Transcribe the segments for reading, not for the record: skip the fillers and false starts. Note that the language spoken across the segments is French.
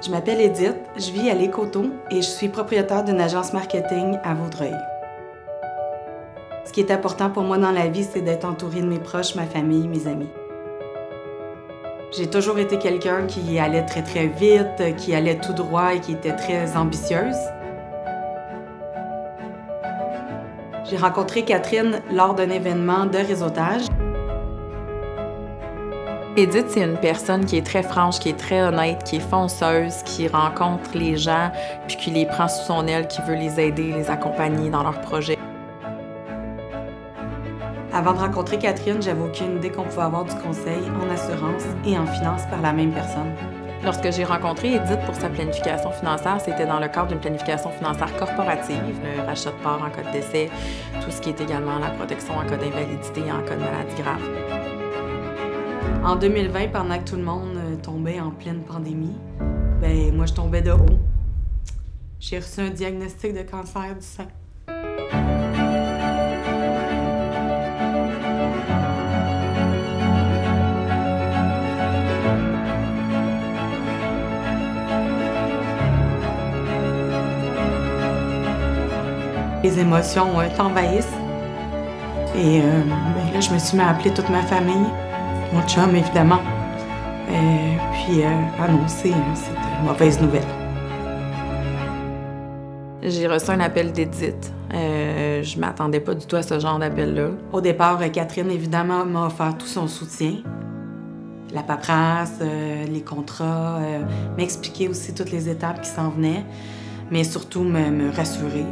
Je m'appelle Edith, je vis à L'Écoto et je suis propriétaire d'une agence marketing à Vaudreuil. Ce qui est important pour moi dans la vie, c'est d'être entourée de mes proches, ma famille, mes amis. J'ai toujours été quelqu'un qui allait très très vite, qui allait tout droit et qui était très ambitieuse. J'ai rencontré Catherine lors d'un événement de réseautage. Edith, c'est une personne qui est très franche, qui est très honnête, qui est fonceuse, qui rencontre les gens, puis qui les prend sous son aile, qui veut les aider, les accompagner dans leurs projets. Avant de rencontrer Catherine, j'avais aucune idée qu'on pouvait avoir du conseil en assurance et en finance par la même personne. Lorsque j'ai rencontré Edith pour sa planification financière, c'était dans le cadre d'une planification financière corporative, le rachat de parts en cas de décès, tout ce qui est également la protection en cas d'invalidité et en cas de maladie grave. En 2020, pendant que tout le monde tombait en pleine pandémie, ben moi je tombais de haut. J'ai reçu un diagnostic de cancer du sein. Les émotions t'envahissent. Et ben là, je me suis mis à appeler toute ma famille, mon chum évidemment, puis annoncer cette mauvaise nouvelle. J'ai reçu un appel d'Edith. Je m'attendais pas du tout à ce genre d'appel-là. Au départ, Catherine, évidemment, m'a offert tout son soutien. La paperasse, les contrats, m'expliquer aussi toutes les étapes qui s'en venaient, mais surtout me rassurer.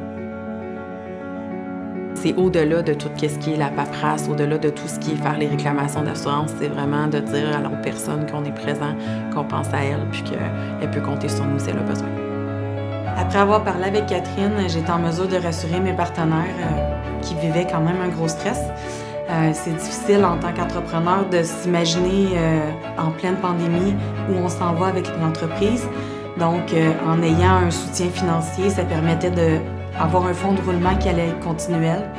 C'est au-delà de tout ce qui est la paperasse, au-delà de tout ce qui est faire les réclamations d'assurance. C'est vraiment de dire à l'autre personne qu'on est présent, qu'on pense à elle, puis qu'elle peut compter sur nous si elle a besoin. Après avoir parlé avec Catherine, j'étais en mesure de rassurer mes partenaires qui vivaient quand même un gros stress. C'est difficile en tant qu'entrepreneur de s'imaginer en pleine pandémie où on s'en va avec l'entreprise. Donc, en ayant un soutien financier, ça permettait d'avoir un fonds de roulement qui allait être continuel.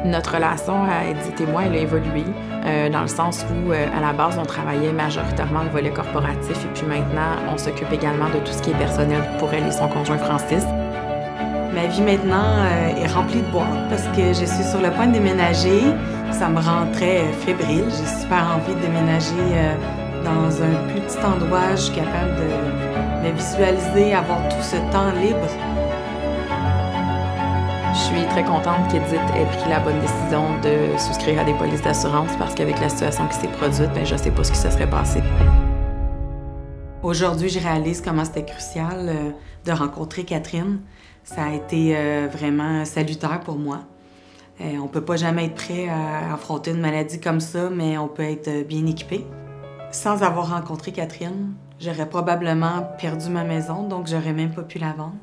Notre relation à Edith et moi, elle a évolué dans le sens où, à la base, on travaillait majoritairement le volet corporatif et puis maintenant, on s'occupe également de tout ce qui est personnel pour elle et son conjoint Francis. Ma vie maintenant est remplie de boîtes parce que je suis sur le point de déménager. Ça me rend très fébrile. J'ai super envie de déménager dans un plus petit endroit. Je suis capable de me visualiser, avoir tout ce temps libre. Je suis très contente qu'Edith ait pris la bonne décision de souscrire à des polices d'assurance parce qu'avec la situation qui s'est produite, je ne sais pas ce qui se serait passé. Aujourd'hui, je réalise comment c'était crucial de rencontrer Catherine. Ça a été vraiment salutaire pour moi. On ne peut pas jamais être prêt à affronter une maladie comme ça, mais on peut être bien équipé. Sans avoir rencontré Catherine, j'aurais probablement perdu ma maison, donc j'aurais même pas pu la vendre.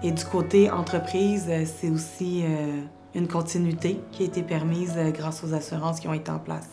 Et du côté entreprise, c'est aussi une continuité qui a été permise grâce aux assurances qui ont été en place.